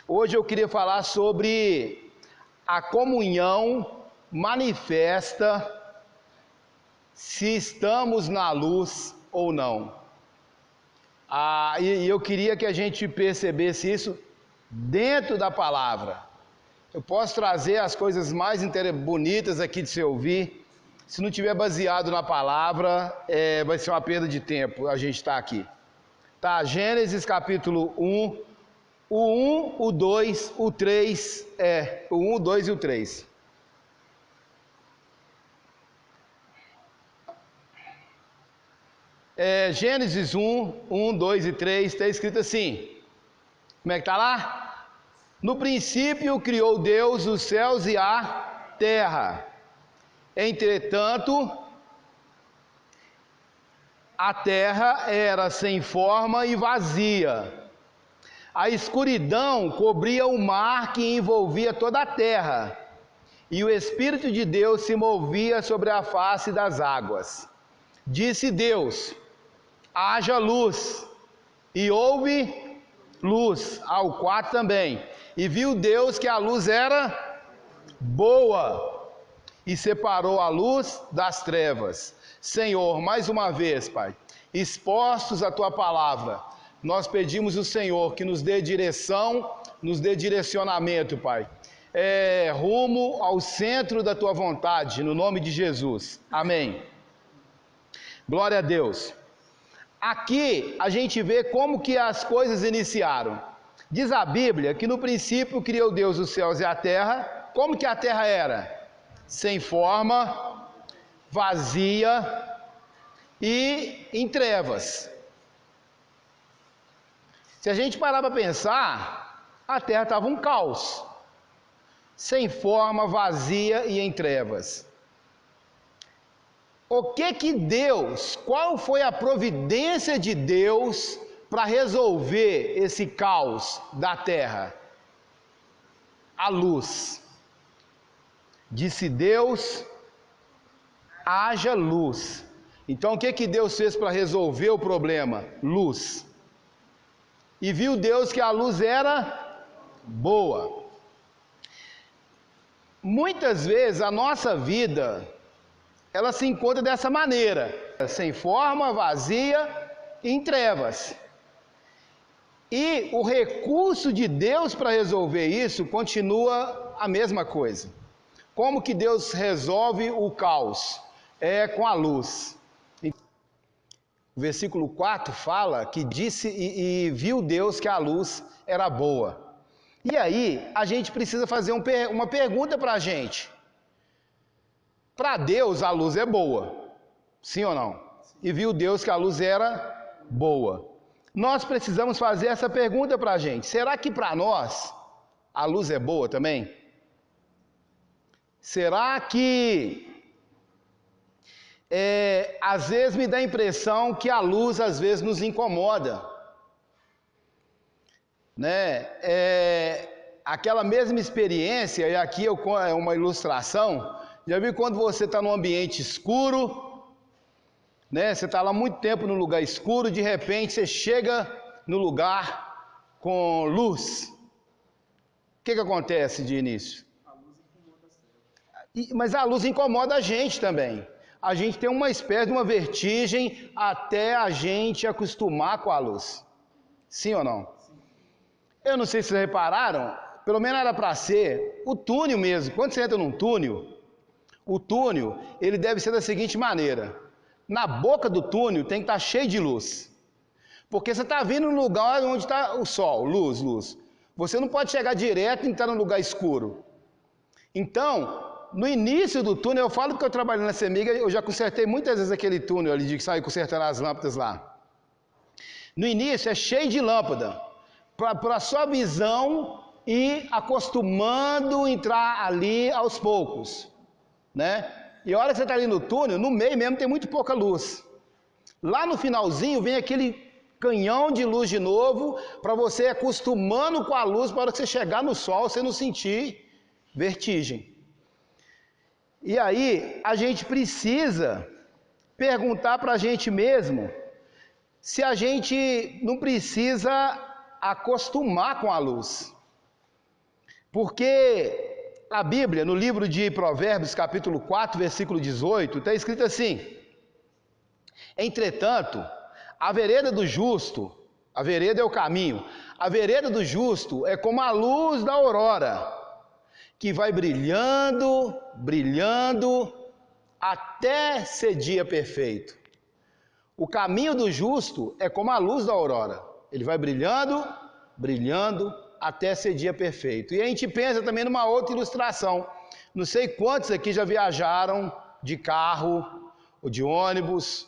Hoje eu queria falar sobre a comunhão manifesta se estamos na luz ou não. E eu queria que a gente percebesse isso dentro da palavra. Eu posso trazer as coisas mais bonitas aqui de se ouvir. Se não tiver baseado na palavra, vai ser uma perda de tempo a gente estar aqui. Tá, Gênesis capítulo 1, o 1, o 2, o 3, o 1, o 2 e o 3. Gênesis 1, 2 e 3, está escrito assim. Como é que está lá? No princípio criou Deus os céus e a terra. Entretanto, a terra era sem forma e vazia. A escuridão cobria o mar que envolvia toda a terra, e o Espírito de Deus se movia sobre a face das águas. Disse Deus: haja luz, e houve luz, ao 4 também. E viu Deus que a luz era boa, e separou a luz das trevas. Senhor, mais uma vez, Pai, expostos à Tua palavra, nós pedimos ao Senhor que nos dê direção, nos dê direcionamento, Pai, rumo ao centro da Tua vontade, no nome de Jesus. Amém. Glória a Deus. Aqui a gente vê como que as coisas iniciaram. Diz a Bíblia que no princípio criou Deus os céus e a terra. Como que a terra era? Sem forma, vazia e em trevas. Se a gente parar para pensar, a terra estava um caos, sem forma, vazia e em trevas. Qual foi a providência de Deus para resolver esse caos da terra? A luz. Disse Deus: haja luz. Então o que Deus fez para resolver o problema? Luz. E viu Deus que a luz era boa. Muitas vezes a nossa vida, ela se encontra dessa maneira, sem forma, vazia e em trevas. E o recurso de Deus para resolver isso continua a mesma coisa. Como que Deus resolve o caos? Com a luz. O versículo 4 fala que disse e viu Deus que a luz era boa. E aí a gente precisa fazer uma pergunta para a gente. Para Deus a luz é boa, sim ou não? E viu Deus que a luz era boa. Nós precisamos fazer essa pergunta para a gente. Será que para nós a luz é boa também? Será que às vezes me dá a impressão que a luz às vezes nos incomoda, né? Aquela mesma experiência, e aqui é uma ilustração. Já viu quando você está num ambiente escuro, né? Você está lá muito tempo no lugar escuro, de repente você chega no lugar com luz. O que acontece de início? A luz incomoda a trevas. Mas a luz incomoda a gente também. A gente tem uma espécie de uma vertigem até a gente acostumar com a luz. Sim ou não? Sim. Eu não sei se vocês repararam, pelo menos era para ser o túnel mesmo. Quando você entra num túnel, o túnel, ele deve ser da seguinte maneira. Na boca do túnel tem que estar cheio de luz. Porque você está vindo no lugar onde está o sol, luz. Você não pode chegar direto e entrar num lugar escuro. Então, no início do túnel, eu falo que eu trabalho na CEMIG, eu já consertei muitas vezes aquele túnel ali de sair consertando as lâmpadas lá. No início é cheio de lâmpada, para a sua visão ir acostumando a entrar ali aos poucos, né? E a hora que você está ali no túnel, no meio mesmo tem muito pouca luz. Lá no finalzinho vem aquele canhão de luz de novo, para você ir acostumando com a luz, para a hora que você chegar no sol, você não sentir vertigem. E aí, a gente precisa perguntar para a gente mesmo se a gente não precisa acostumar com a luz. Porque a Bíblia, no livro de Provérbios, capítulo 4, versículo 18, está escrito assim: entretanto, a vereda do justo, a vereda é o caminho, a vereda do justo é como a luz da aurora, que vai brilhando, brilhando, até ser dia perfeito. O caminho do justo é como a luz da aurora, ele vai brilhando, brilhando, até ser dia perfeito. E a gente pensa também numa outra ilustração. Não sei quantos aqui já viajaram de carro ou de ônibus,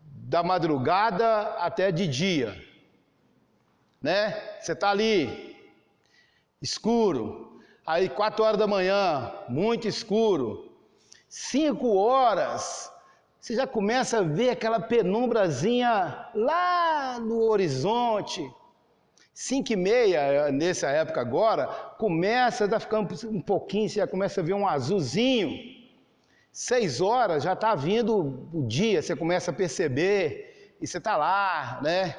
da madrugada até de dia, né? Você está ali, escuro, aí 4 horas da manhã, muito escuro, 5 horas, você já começa a ver aquela penumbrazinha lá no horizonte. 5h30, nessa época agora, começa a ficar um pouquinho, você já começa a ver um azulzinho. 6 horas já está vindo o dia, você começa a perceber, e você está lá, né?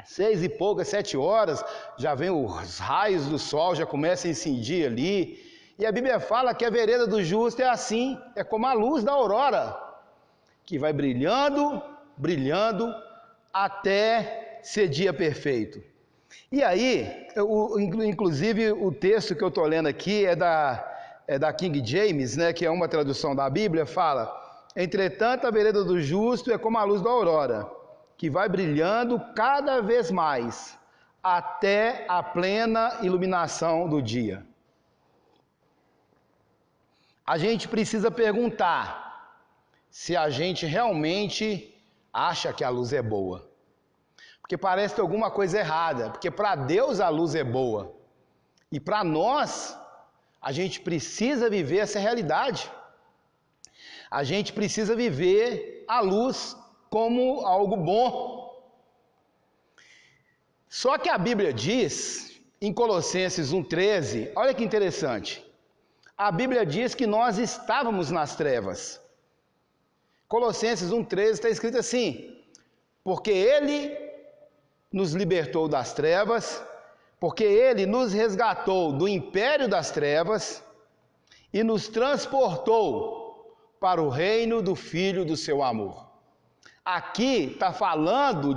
6 e poucas, 7 horas, já vem os raios do sol, já começa a incidir ali. E a Bíblia fala que a vereda do justo é assim, é como a luz da aurora, que vai brilhando, brilhando, até ser dia perfeito. E aí, inclusive o texto que eu estou lendo aqui é da King James, né, que é uma tradução da Bíblia, fala: entretanto a vereda do justo é como a luz da aurora, que vai brilhando cada vez mais, até a plena iluminação do dia. A gente precisa perguntar se a gente realmente acha que a luz é boa. Porque parece ter alguma coisa errada, porque para Deus a luz é boa, e para nós, a gente precisa viver essa realidade. A gente precisa viver a luz como algo bom. Só que a Bíblia diz, em Colossenses 1,13, olha que interessante, a Bíblia diz que nós estávamos nas trevas. Colossenses 1,13 está escrito assim: porque Ele nos libertou das trevas, porque Ele nos resgatou do império das trevas e nos transportou para o reino do Filho do seu amor. Aqui está falando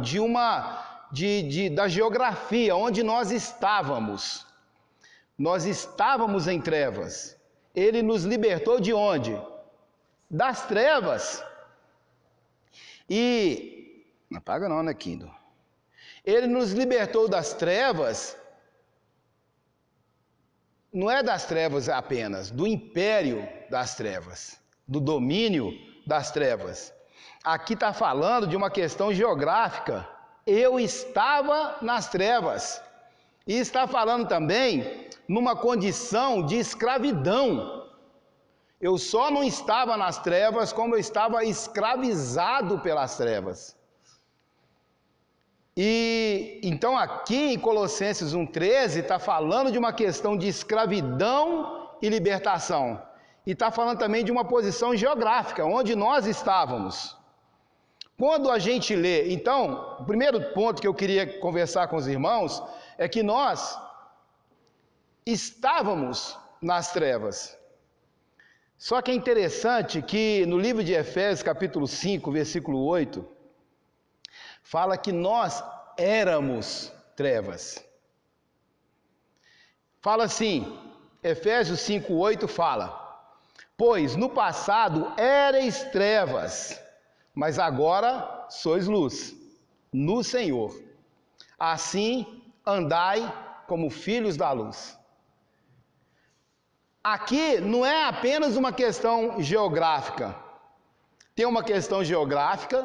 da geografia, onde nós estávamos. Nós estávamos em trevas. Ele nos libertou de onde? Das trevas. E... não apaga não, né, Kindle? Ele nos libertou das trevas, não é das trevas apenas, do império das trevas, do domínio das trevas. Aqui está falando de uma questão geográfica. Eu estava nas trevas. E está falando também numa condição de escravidão. Eu só não estava nas trevas como eu estava escravizado pelas trevas. E então aqui em Colossenses 1,13 está falando de uma questão de escravidão e libertação. E está falando também de uma posição geográfica, onde nós estávamos. Quando a gente lê, então, o primeiro ponto que eu queria conversar com os irmãos é que nós estávamos nas trevas. Só que é interessante que no livro de Efésios, capítulo 5, versículo 8, fala que nós éramos trevas. Fala assim, Efésios 5:8 fala: pois no passado éreis trevas, mas agora sois luz, no Senhor. Assim andai como filhos da luz. Aqui não é apenas uma questão geográfica. Tem uma questão geográfica,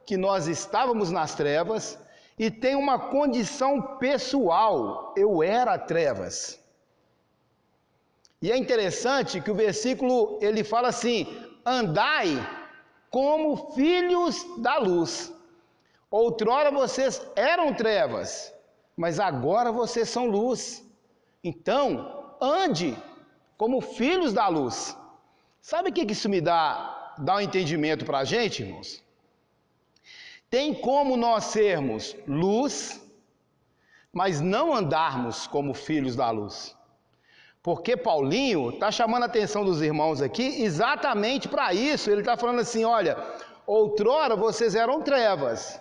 que nós estávamos nas trevas, e tem uma condição pessoal, eu era trevas. E é interessante que o versículo, ele fala assim: andai como filhos da luz. Outrora vocês eram trevas, mas agora vocês são luz. Então, ande como filhos da luz. Sabe o que isso me dá um entendimento para a gente, irmãos? Tem como nós sermos luz, mas não andarmos como filhos da luz. Porque Paulinho está chamando a atenção dos irmãos aqui exatamente para isso. Ele está falando assim, olha, outrora vocês eram trevas,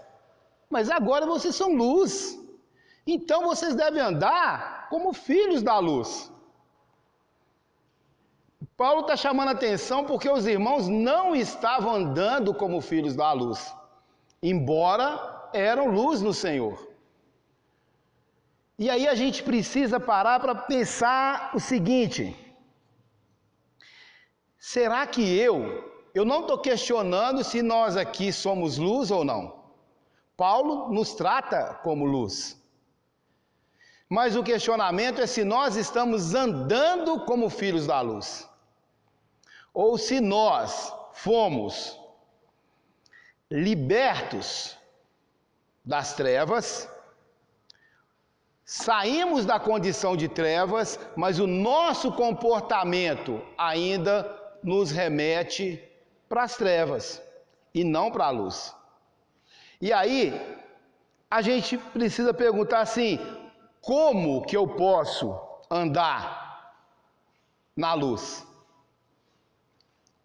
mas agora vocês são luz. Então vocês devem andar como filhos da luz. Paulo está chamando a atenção porque os irmãos não estavam andando como filhos da luz, embora eram luz no Senhor. E aí a gente precisa parar para pensar o seguinte: será que eu não estou questionando se nós aqui somos luz ou não. Paulo nos trata como luz. Mas o questionamento é se nós estamos andando como filhos da luz, ou se nós fomos libertos das trevas, saímos da condição de trevas, mas o nosso comportamento ainda nos remete para as trevas e não para a luz. E aí, a gente precisa perguntar assim: como que eu posso andar na luz?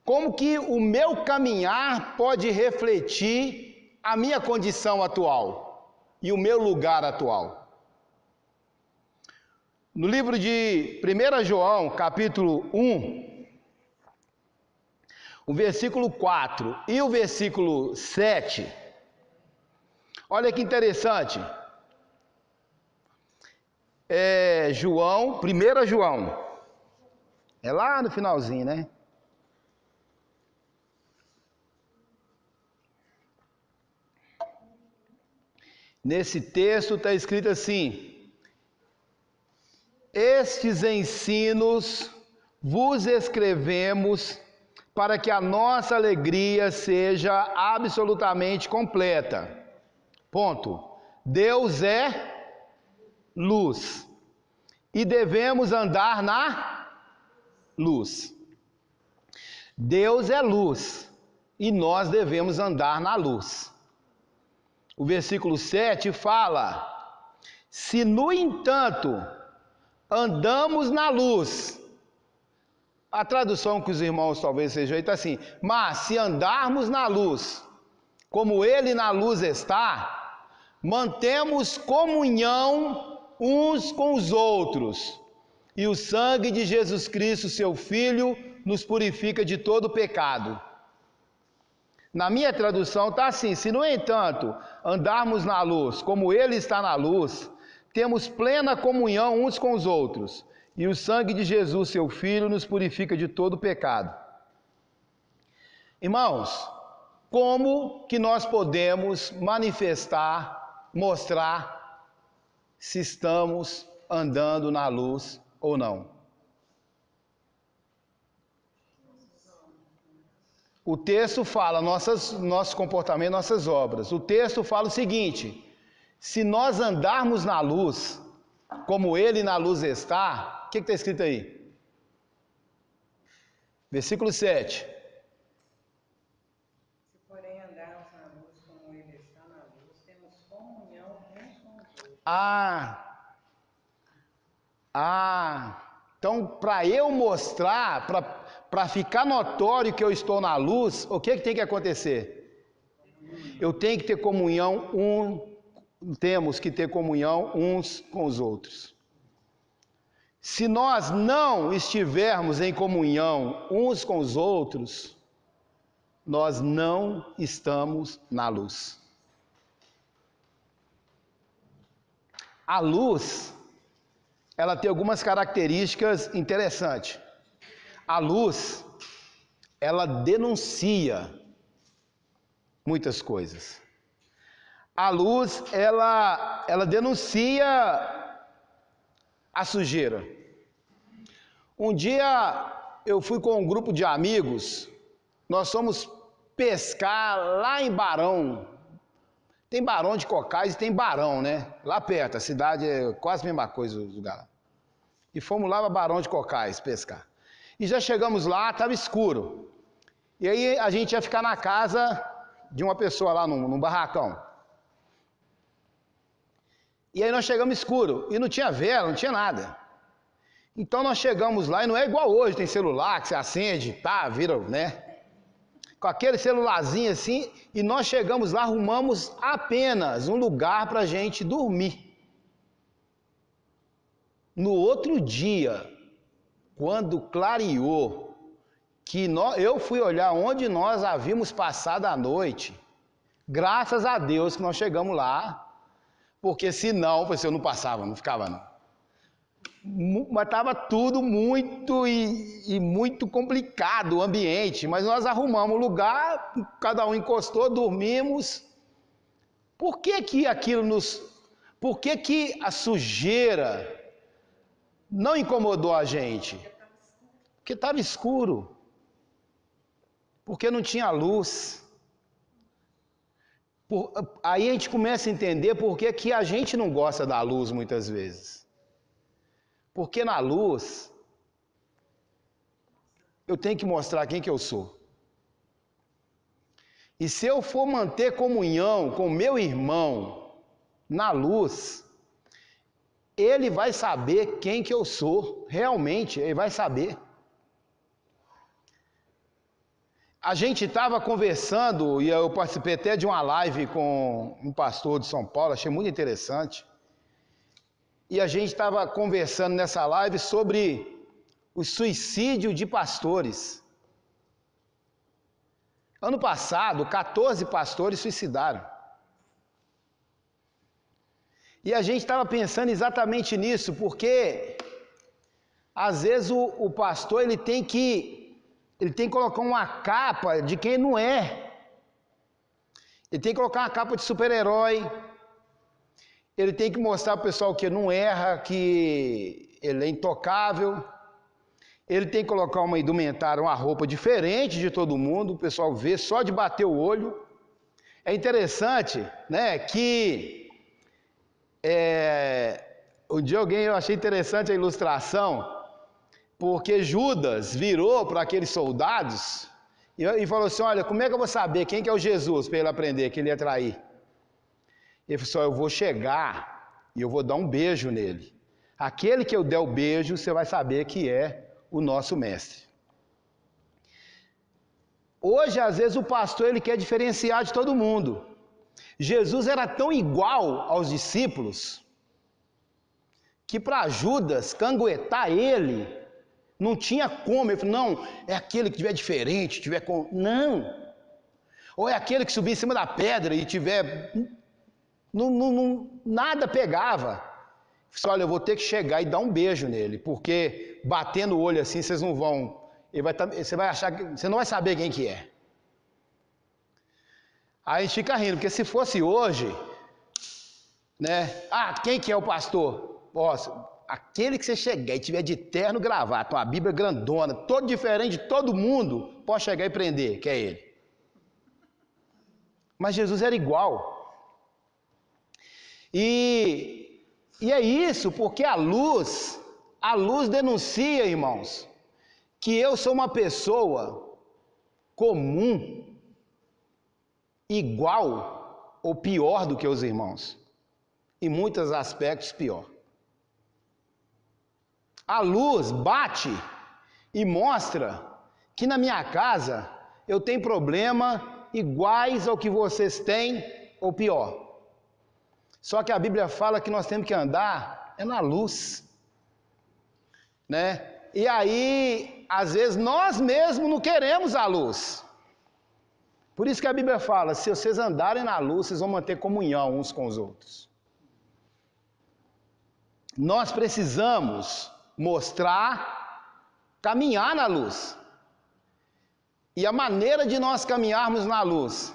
Como que o meu caminhar pode refletir a minha condição atual e o meu lugar atual? No livro de 1 João, capítulo 1, o versículo 4 e o versículo 7, olha que interessante. João, 1 João, é lá no finalzinho, né? Nesse texto está escrito assim: estes ensinos vos escrevemos para que a nossa alegria seja absolutamente completa. Ponto. Deus é luz e devemos andar na luz. Deus é luz e nós devemos andar na luz. O versículo 7 fala: se no entanto andamos na luz, a tradução que os irmãos talvez sejam aí está assim: mas se andarmos na luz, como Ele na luz está, mantemos comunhão uns com os outros, e o sangue de Jesus Cristo, seu Filho, nos purifica de todo pecado. Na minha tradução está assim: se no entanto andarmos na luz, como Ele está na luz, temos plena comunhão uns com os outros, e o sangue de Jesus, seu Filho, nos purifica de todo pecado. Irmãos, como que nós podemos manifestar, mostrar se estamos andando na luz ou não? O texto fala nosso comportamento, nossas obras. O texto fala o seguinte: se nós andarmos na luz, como Ele na luz está, o que está escrito aí? Versículo 7. Se porém andarmos na luz, como Ele está na luz, temos comunhão uns com os outros. Então, para eu mostrar, para ficar notório que eu estou na luz, o que tem que acontecer? Eu tenho que ter comunhão, temos que ter comunhão uns com os outros. Se nós não estivermos em comunhão uns com os outros, nós não estamos na luz. A luz, ela tem algumas características interessantes. A luz, ela denuncia muitas coisas. A luz, ela denuncia a sujeira. Um dia eu fui com um grupo de amigos, nós fomos pescar lá em Barão. Tem Barão de Cocais e tem Barão, né? Lá perto, a cidade é quase a mesma coisa o lugar. E fomos lá para Barão de Cocais pescar. E já chegamos lá, estava escuro. E aí a gente ia ficar na casa de uma pessoa lá num barracão. E aí nós chegamos escuro, e não tinha vela, não tinha nada. Então nós chegamos lá, e não é igual hoje, tem celular que você acende, tá, vira, né? Com aquele celularzinho assim, e nós chegamos lá, arrumamos apenas um lugar para a gente dormir. No outro dia, quando clareou, eu fui olhar onde nós havíamos passado a noite, graças a Deus que nós chegamos lá, porque senão, eu não passava, não ficava não. Mas estava tudo muito muito complicado o ambiente, mas nós arrumamos o lugar, cada um encostou, dormimos. Por que a sujeira não incomodou a gente? Porque estava escuro, porque não tinha luz. Aí a gente começa a entender por que a gente não gosta da luz muitas vezes. Porque na luz, eu tenho que mostrar quem que eu sou. E se eu for manter comunhão com meu irmão na luz, ele vai saber quem que eu sou, realmente, ele vai saber. A gente estava conversando, e eu participei até de uma live com um pastor de São Paulo, achei muito interessante. E a gente estava conversando nessa live sobre o suicídio de pastores. Ano passado, 14 pastores suicidaram. E a gente estava pensando exatamente nisso, porque às vezes o pastor ele tem que colocar uma capa de quem não é. Ele tem que colocar uma capa de super-herói. Ele tem que mostrar para o pessoal que não erra, que ele é intocável. Ele tem que colocar uma indumentária, uma roupa diferente de todo mundo, o pessoal vê só de bater o olho. É interessante, né, que um dia eu achei interessante a ilustração, porque Judas virou para aqueles soldados e falou assim, olha, como é que eu vou saber quem que é o Jesus para ele aprender que ele ia trair? Ele falou assim, eu vou chegar e eu vou dar um beijo nele. Aquele que eu der o beijo, você vai saber que é o nosso mestre. Hoje, às vezes, o pastor ele quer diferenciar de todo mundo. Jesus era tão igual aos discípulos que para Judas canguetar ele, não tinha como. Ele falou, não, é aquele que tiver diferente, tiver com... Não. Ou é aquele que subir em cima da pedra e tiver... nada pegava. Falei, olha, eu vou ter que chegar e dar um beijo nele, porque batendo o olho assim, vocês não vão... você vai achar que... Você não vai saber quem que é. Aí a gente fica rindo, porque se fosse hoje, né? Ah, quem que é o pastor? Nossa, aquele que você chegar e tiver de terno gravata, uma Bíblia grandona, todo diferente de todo mundo, pode chegar e prender, que é ele. Mas Jesus era igual. E é isso, porque a luz denuncia, irmãos, que eu sou uma pessoa comum, igual ou pior do que os irmãos. Em muitos aspectos, pior. A luz bate e mostra que na minha casa eu tenho problema iguais ao que vocês têm ou pior. Só que a Bíblia fala que nós temos que andar na luz, né? E aí, às vezes, nós mesmos não queremos a luz. Por isso que a Bíblia fala, se vocês andarem na luz, vocês vão manter comunhão uns com os outros. Nós precisamos caminhar na luz. E a maneira de nós caminharmos na luz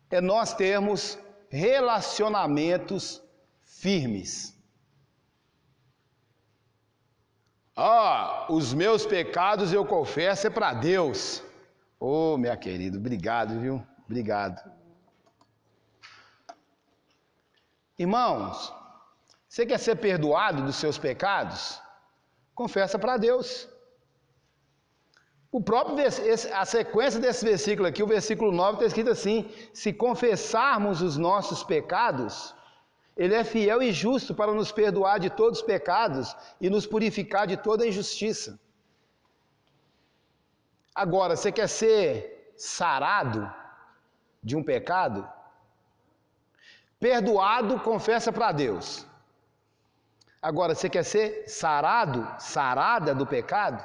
é nós termos relacionamentos firmes. Os meus pecados eu confesso é para Deus. Ô, minha querida, obrigado, viu? Obrigado. Irmãos, você quer ser perdoado dos seus pecados? Confessa para Deus. A sequência desse versículo aqui, o versículo 9, está escrito assim: se confessarmos os nossos pecados, Ele é fiel e justo para nos perdoar de todos os pecados e nos purificar de toda injustiça. Agora, você quer ser sarado de um pecado? Perdoado, confessa para Deus. Agora, você quer ser sarado, sarada do pecado?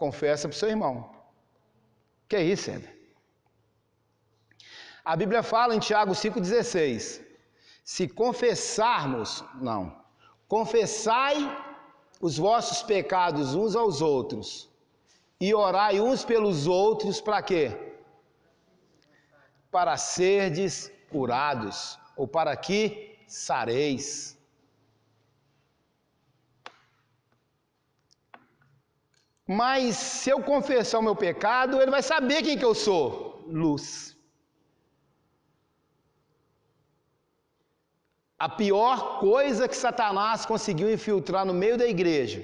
Confessa para o seu irmão. Que é isso, Eder? A Bíblia fala em Tiago 5,16: se confessarmos, confessai os vossos pecados uns aos outros e orai uns pelos outros, para quê? Para serdes curados, ou para que sareis. Mas se eu confessar o meu pecado, ele vai saber quem que eu sou. Luz. A pior coisa que Satanás conseguiu infiltrar no meio da igreja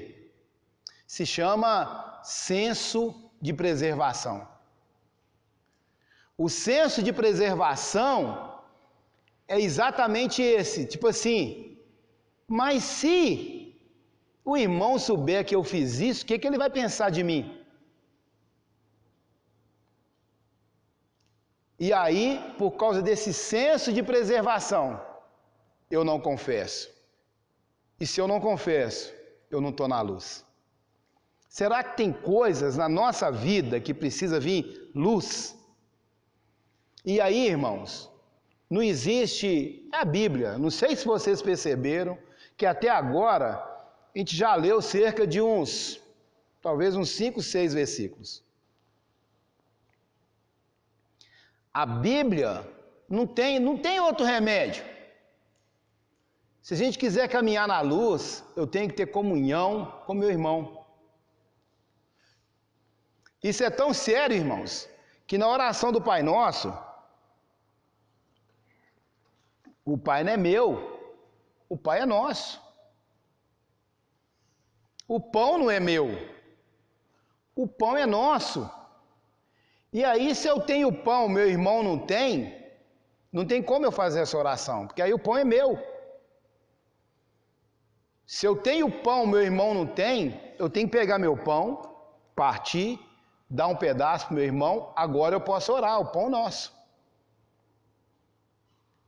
se chama senso de preservação. O senso de preservação é exatamente esse, tipo assim, mas se o irmão souber que eu fiz isso, o que ele vai pensar de mim? E aí, por causa desse senso de preservação, eu não confesso. E se eu não confesso, eu não estou na luz. Será que tem coisas na nossa vida que precisa vir luz? E aí, irmãos, não existe a Bíblia. Não sei se vocês perceberam que até agora a gente já leu cerca de talvez uns 5, 6 versículos. A Bíblia não tem outro remédio. Se a gente quiser caminhar na luz, eu tenho que ter comunhão com meu irmão. Isso é tão sério, irmãos, que na oração do Pai Nosso, o Pai não é meu, o Pai é nosso. O pão não é meu, o pão é nosso. E aí, se eu tenho pão, meu irmão não tem como eu fazer essa oração, porque aí o pão é meu. Se eu tenho pão, meu irmão não tem, eu tenho que pegar meu pão, partir, dar um pedaço para meu irmão, agora eu posso orar, o pão é nosso.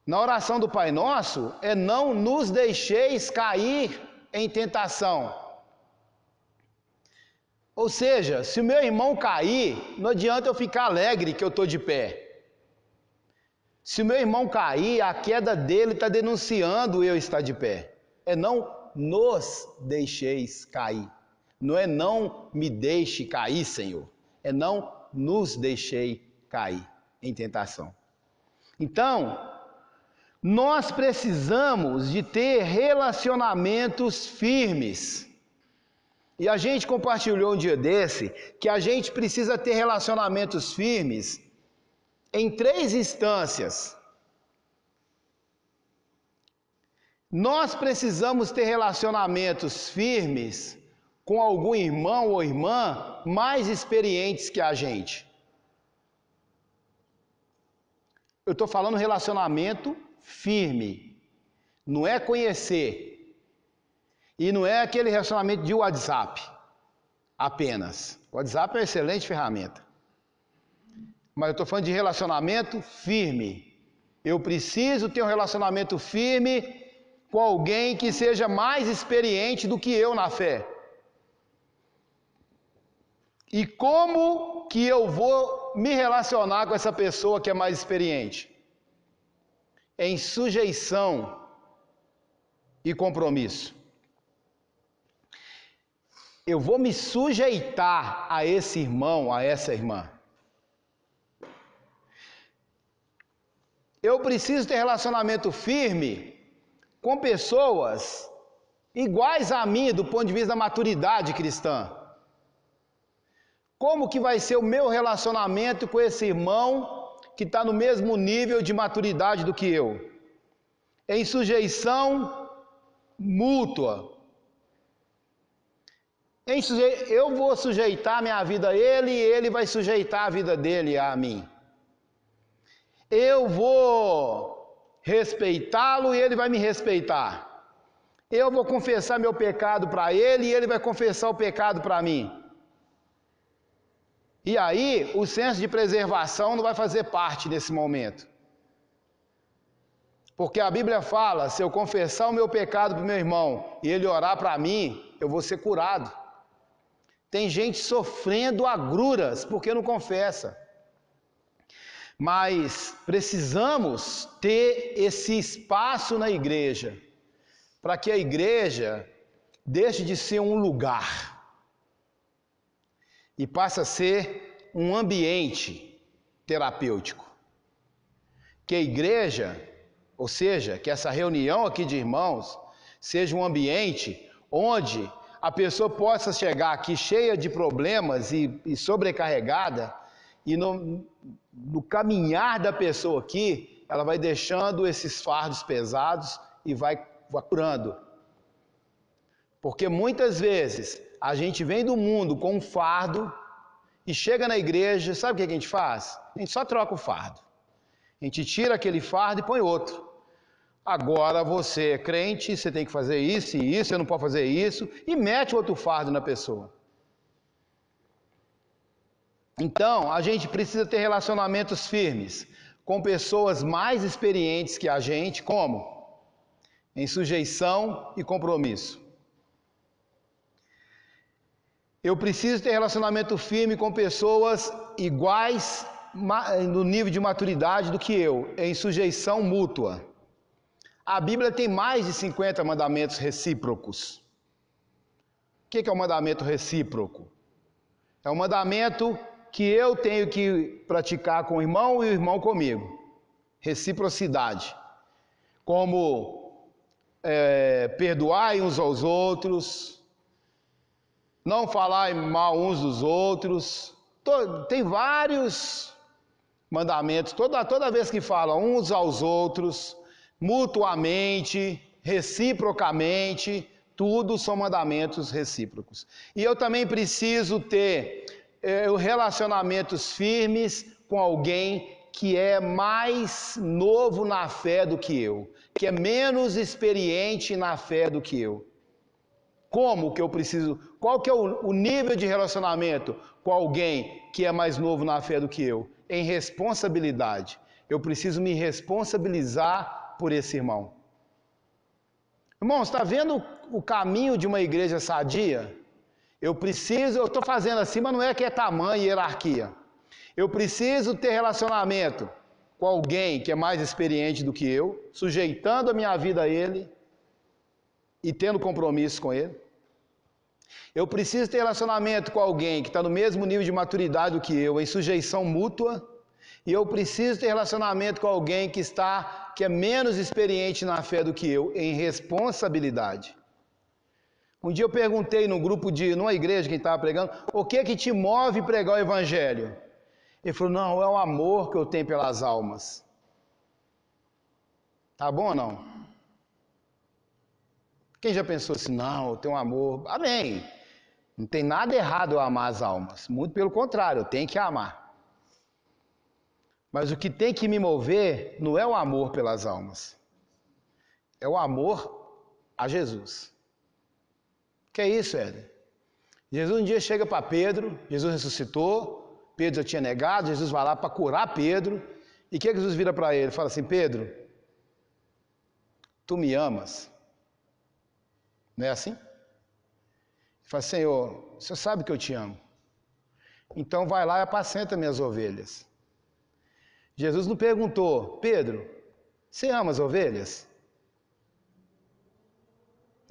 Na oração do Pai Nosso, é não nos deixeis cair em tentação. Ou seja, se o meu irmão cair, não adianta eu ficar alegre que eu estou de pé. Se o meu irmão cair, a queda dele está denunciando eu estar de pé. É não nos deixeis cair. Não é não me deixe cair, Senhor. É não nos deixei cair em tentação. Então, nós precisamos de ter relacionamentos firmes. E a gente compartilhou um dia desse que a gente precisa ter relacionamentos firmes em 3 instâncias. Nós precisamos ter relacionamentos firmes com algum irmão ou irmã mais experientes que a gente. Eu estou falando relacionamento firme, não é conhecer. E não é aquele relacionamento de WhatsApp apenas. O WhatsApp é uma excelente ferramenta. Mas eu estou falando de relacionamento firme. Eu preciso ter um relacionamento firme com alguém que seja mais experiente do que eu na fé. E como que eu vou me relacionar com essa pessoa que é mais experiente? Em sujeição e compromisso. Eu vou me sujeitar a esse irmão, a essa irmã. Eu preciso ter relacionamento firme com pessoas iguais a mim do ponto de vista da maturidade cristã. Como que vai ser o meu relacionamento com esse irmão que está no mesmo nível de maturidade do que eu? Em sujeição mútua. Eu vou sujeitar minha vida a ele e ele vai sujeitar a vida dele a mim. Eu vou respeitá-lo e ele vai me respeitar. Eu vou confessar meu pecado para ele e ele vai confessar o pecado para mim. E aí, o senso de preservação não vai fazer parte nesse momento. Porque a Bíblia fala, se eu confessar o meu pecado para o meu irmão e ele orar para mim, eu vou ser curado. Tem gente sofrendo agruras porque não confessa. Mas precisamos ter esse espaço na igreja, para que a igreja deixe de ser um lugar e passe a ser um ambiente terapêutico. Que a igreja, ou seja, que essa reunião aqui de irmãos, seja um ambiente onde a pessoa possa chegar aqui cheia de problemas e sobrecarregada, e no caminhar da pessoa aqui, ela vai deixando esses fardos pesados e vai curando. Porque muitas vezes a gente vem do mundo com um fardo e chega na igreja, sabe o que a gente faz? A gente só troca o fardo. A gente tira aquele fardo e põe outro. Agora você é crente, você tem que fazer isso e isso, você não pode fazer isso, e mete outro fardo na pessoa. Então, a gente precisa ter relacionamentos firmes com pessoas mais experientes que a gente, como? Em sujeição e compromisso. Eu preciso ter relacionamento firme com pessoas iguais no nível de maturidade do que eu, em sujeição mútua. A Bíblia tem mais de 50 mandamentos recíprocos. O que é um mandamento recíproco? É um mandamento que eu tenho que praticar com o irmão e o irmão comigo. Reciprocidade. Como perdoar uns aos outros, não falar mal uns dos outros. Tem vários mandamentos, toda vez que fala uns aos outros, mutuamente, reciprocamente, tudo são mandamentos recíprocos. E eu também preciso ter relacionamentos firmes com alguém que é mais novo na fé do que eu, que é menos experiente na fé do que eu. Como que eu preciso? Qual que é o nível de relacionamento com alguém que é mais novo na fé do que eu? Em responsabilidade. Eu preciso me responsabilizar por esse irmão. Irmãos, está vendo o caminho de uma igreja sadia? Eu estou fazendo assim, mas não é que é tamanho e hierarquia. Eu preciso ter relacionamento com alguém que é mais experiente do que eu, sujeitando a minha vida a ele e tendo compromisso com ele. Eu preciso ter relacionamento com alguém que está no mesmo nível de maturidade do que eu, em sujeição mútua. E eu preciso ter relacionamento com alguém que é menos experiente na fé do que eu, em responsabilidade. Um dia eu perguntei numa igreja, quem estava pregando, o que te move pregar o evangelho? Ele falou, não, é o amor que eu tenho pelas almas. Tá bom ou não? Quem já pensou assim, não, eu tenho um amor, amém. Não tem nada errado eu amar as almas, muito pelo contrário, eu tenho que amar. Mas o que tem que me mover não é o amor pelas almas, é o amor a Jesus. Que é isso, Éder? Jesus um dia chega para Pedro, Jesus ressuscitou, Pedro já tinha negado, Jesus vai lá para curar Pedro, e o que Jesus vira para ele? Fala assim, Pedro, tu me amas? Não é assim? Ele fala, Senhor, o Senhor sabe que eu te amo. Então vai lá e apacenta minhas ovelhas. Jesus não perguntou, Pedro, você ama as ovelhas?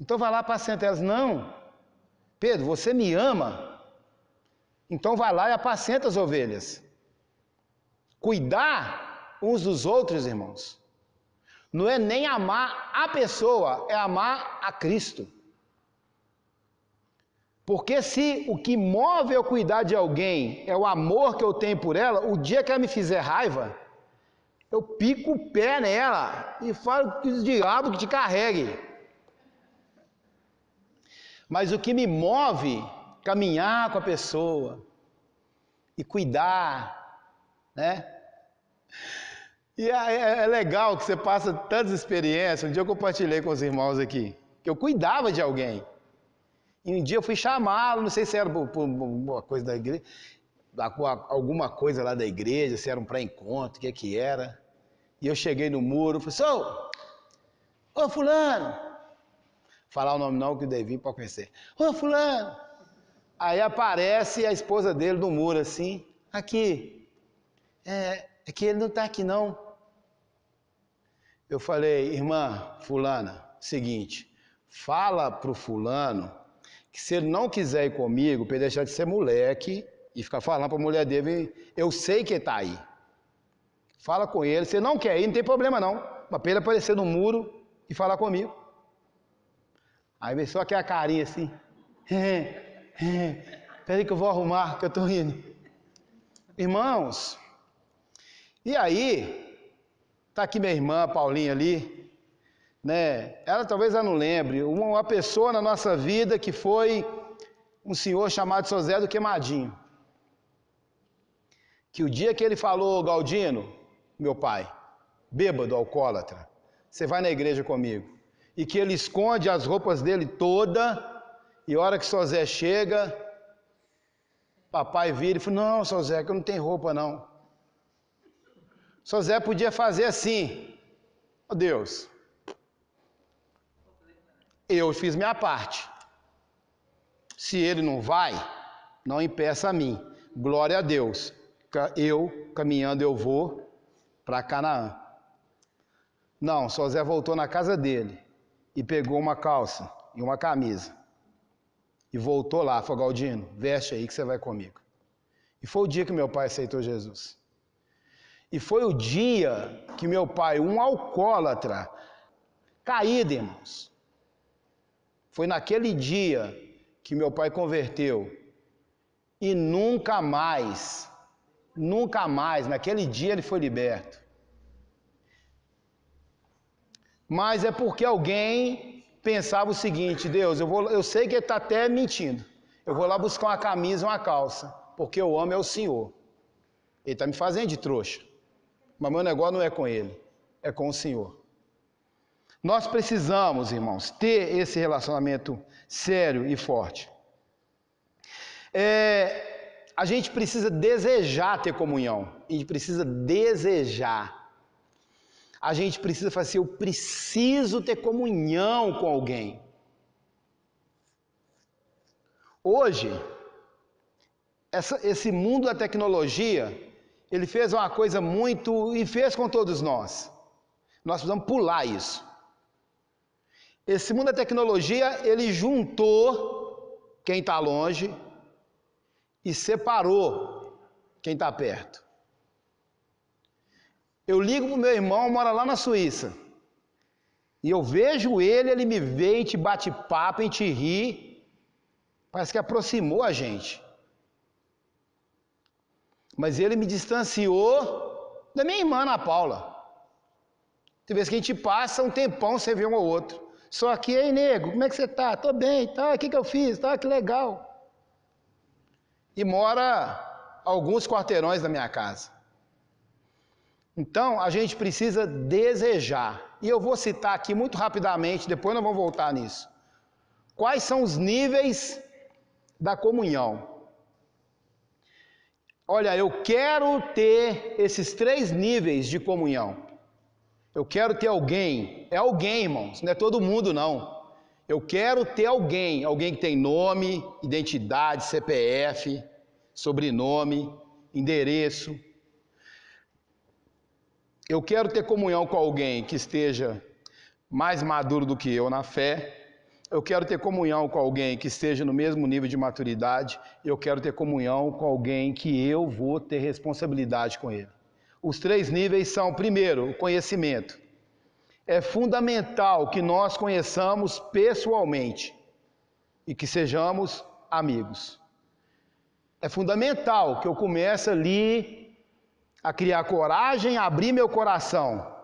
Então vai lá e apacenta elas. Não, Pedro, você me ama? Então vai lá e apacenta as ovelhas. Cuidar uns dos outros, irmãos, não é nem amar a pessoa, é amar a Cristo. Porque se o que move eu cuidar de alguém é o amor que eu tenho por ela, o dia que ela me fizer raiva, eu pico o pé nela e falo que o diabo que te carregue. Mas o que me move, caminhar com a pessoa e cuidar, né? E é legal que você passa tantas experiências. Um dia eu compartilhei com os irmãos aqui, que eu cuidava de alguém. E um dia eu fui chamá-lo, não sei se era por uma coisa da igreja, alguma coisa lá da igreja, se era um pré-encontro, o que era. E eu cheguei no muro, falei, ô fulano, falar o nome não que o Davi pode conhecer. Ô fulano. Aí aparece a esposa dele no muro assim, aqui, é que ele não está aqui não. Eu falei, irmã fulana, seguinte, fala pro fulano que se ele não quiser ir comigo, para ele deixar de ser moleque e ficar falando para a mulher dele, eu sei que ele está aí. Fala com ele, se ele não quer ir, não tem problema não, mas para ele aparecer no muro e falar comigo. Aí veio só aquela carinha assim, peraí que eu vou arrumar, que eu estou indo. Irmãos, e aí, tá aqui minha irmã Paulinha ali, né? Talvez ela não lembre, uma pessoa na nossa vida que foi um senhor chamado José do Queimadinho. Que o dia que ele falou, Galdino, meu pai, bêbado, alcoólatra, você vai na igreja comigo. E que ele esconde as roupas dele toda, e a hora que José chega, papai vira e fala, não, José, que eu não tenho roupa não. José podia fazer assim, ó Deus, eu fiz minha parte. Se ele não vai, não impeça a mim. Glória a Deus. Eu, caminhando, eu vou para Canaã. Não, José voltou na casa dele e pegou uma calça e uma camisa. E voltou lá, falou, Galdino, veste aí que você vai comigo. E foi o dia que meu pai aceitou Jesus. E foi o dia que meu pai, um alcoólatra, caído, irmãos. Foi naquele dia que meu pai converteu. E nunca mais, naquele dia ele foi liberto. Mas é porque alguém pensava o seguinte, Deus, eu sei que ele está até mentindo. Eu vou lá buscar uma camisa e uma calça, porque eu amo é o Senhor. Ele está me fazendo de trouxa. Mas meu negócio não é com ele, é com o Senhor. Nós precisamos, irmãos, ter esse relacionamento sério e forte. A gente precisa desejar ter comunhão. A gente precisa desejar. A gente precisa falar assim, eu preciso ter comunhão com alguém. Hoje, esse mundo da tecnologia, ele fez uma coisa muito, e fez com todos nós. Nós precisamos pular isso. Esse mundo da tecnologia, ele juntou quem está longe e separou quem está perto. Eu ligo para o meu irmão, mora lá na Suíça, e eu vejo ele me vê, a gente bate papo, a gente ri, parece que aproximou a gente. Mas ele me distanciou da minha irmã, Ana Paula. Tem vezes que a gente passa um tempão sem ver um ou outro. Só que, ei, nego, como é que você tá? Tô bem, tá? O que eu fiz? Tá? Que legal. E mora alguns quarteirões da minha casa. Então, a gente precisa desejar. E eu vou citar aqui muito rapidamente, depois nós vamos voltar nisso. Quais são os níveis da comunhão? Olha, eu quero ter esses 3 níveis de comunhão. Eu quero ter alguém, é alguém, irmãos, não é todo mundo não. Eu quero ter alguém que tem nome, identidade, CPF, sobrenome, endereço. Eu quero ter comunhão com alguém que esteja mais maduro do que eu na fé. Eu quero ter comunhão com alguém que esteja no mesmo nível de maturidade. Eu quero ter comunhão com alguém que eu vou ter responsabilidade com ele. Os 3 níveis são, primeiro, o conhecimento. É fundamental que nós conheçamos pessoalmente e que sejamos amigos. É fundamental que eu comece ali a criar coragem, a abrir meu coração.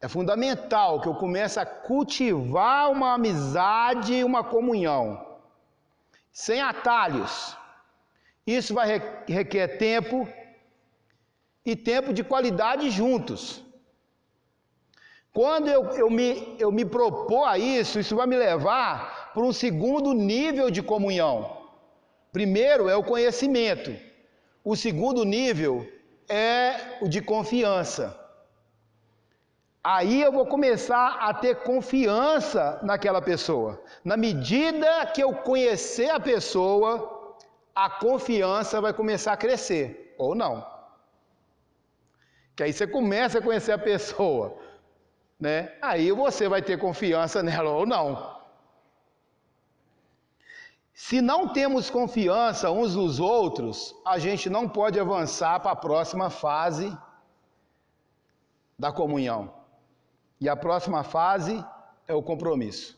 É fundamental que eu comece a cultivar uma amizade, uma comunhão, sem atalhos. Isso vai requer tempo e tempo de qualidade juntos. Quando eu me propor a isso vai me levar para um segundo nível de comunhão. Primeiro é o conhecimento. O segundo nível é o de confiança. Aí eu vou começar a ter confiança naquela pessoa. Na medida que eu conhecer a pessoa, a confiança vai começar a crescer, ou não. Que aí você começa a conhecer a pessoa, né? Aí você vai ter confiança nela ou não. Se não temos confiança uns nos outros, a gente não pode avançar para a próxima fase da comunhão. E a próxima fase é o compromisso.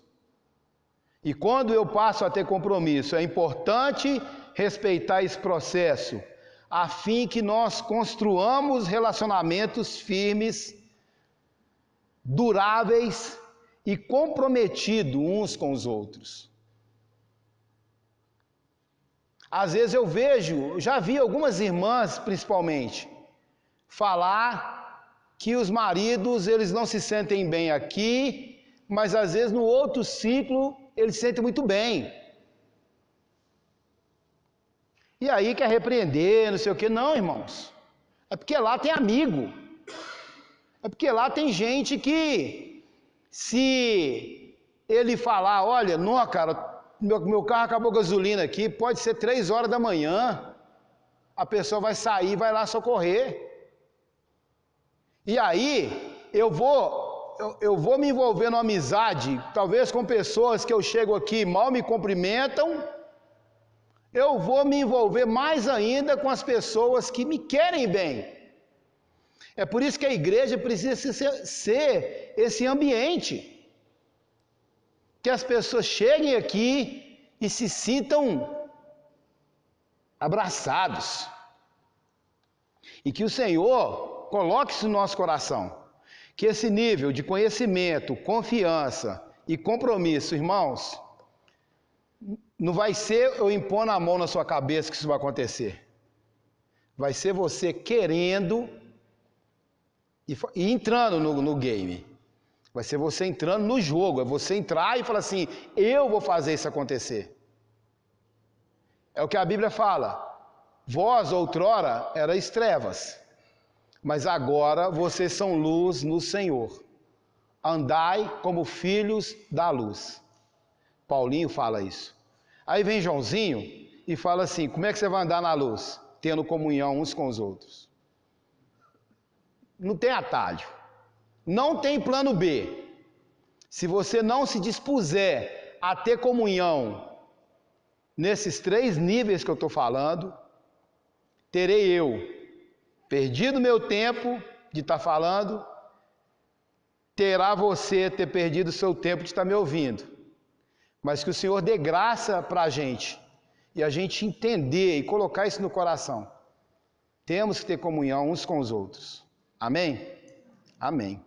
E quando eu passo a ter compromisso, é importante respeitar esse processo, a fim que nós construamos relacionamentos firmes, duráveis e comprometidos uns com os outros. Às vezes eu já vi algumas irmãs principalmente, falar que os maridos eles não se sentem bem aqui, mas às vezes no outro ciclo eles se sentem muito bem. E aí quer repreender, não sei o que. Não, irmãos. É porque lá tem amigo. É porque lá tem gente que, se ele falar, olha, não, cara, meu carro acabou a gasolina aqui, pode ser 3 horas da manhã, a pessoa vai sair, vai lá socorrer. E aí, eu vou me envolver numa amizade, talvez com pessoas que eu chego aqui e mal me cumprimentam, eu vou me envolver mais ainda com as pessoas que me querem bem. É por isso que a igreja precisa ser esse ambiente, que as pessoas cheguem aqui e se sintam abraçados, e que o Senhor coloque isso no nosso coração, que esse nível de conhecimento, confiança e compromisso, irmãos, não vai ser eu impondo a mão na sua cabeça que isso vai acontecer. Vai ser você querendo e entrando no game. Vai ser você entrando no jogo, é você entrar e falar assim, eu vou fazer isso acontecer. É o que a Bíblia fala, vós outrora erais trevas, mas agora vocês são luz no Senhor. Andai como filhos da luz. Paulinho fala isso. Aí vem Joãozinho e fala assim, como é que você vai andar na luz? Tendo comunhão uns com os outros. Não tem atalho. Não tem plano B. Se você não se dispuser a ter comunhão nesses 3 níveis que eu estou falando, terei eu perdido meu tempo de estar falando, terá você ter perdido o seu tempo de estar me ouvindo. Mas que o Senhor dê graça para a gente, e a gente entender e colocar isso no coração. Temos que ter comunhão uns com os outros. Amém? Amém.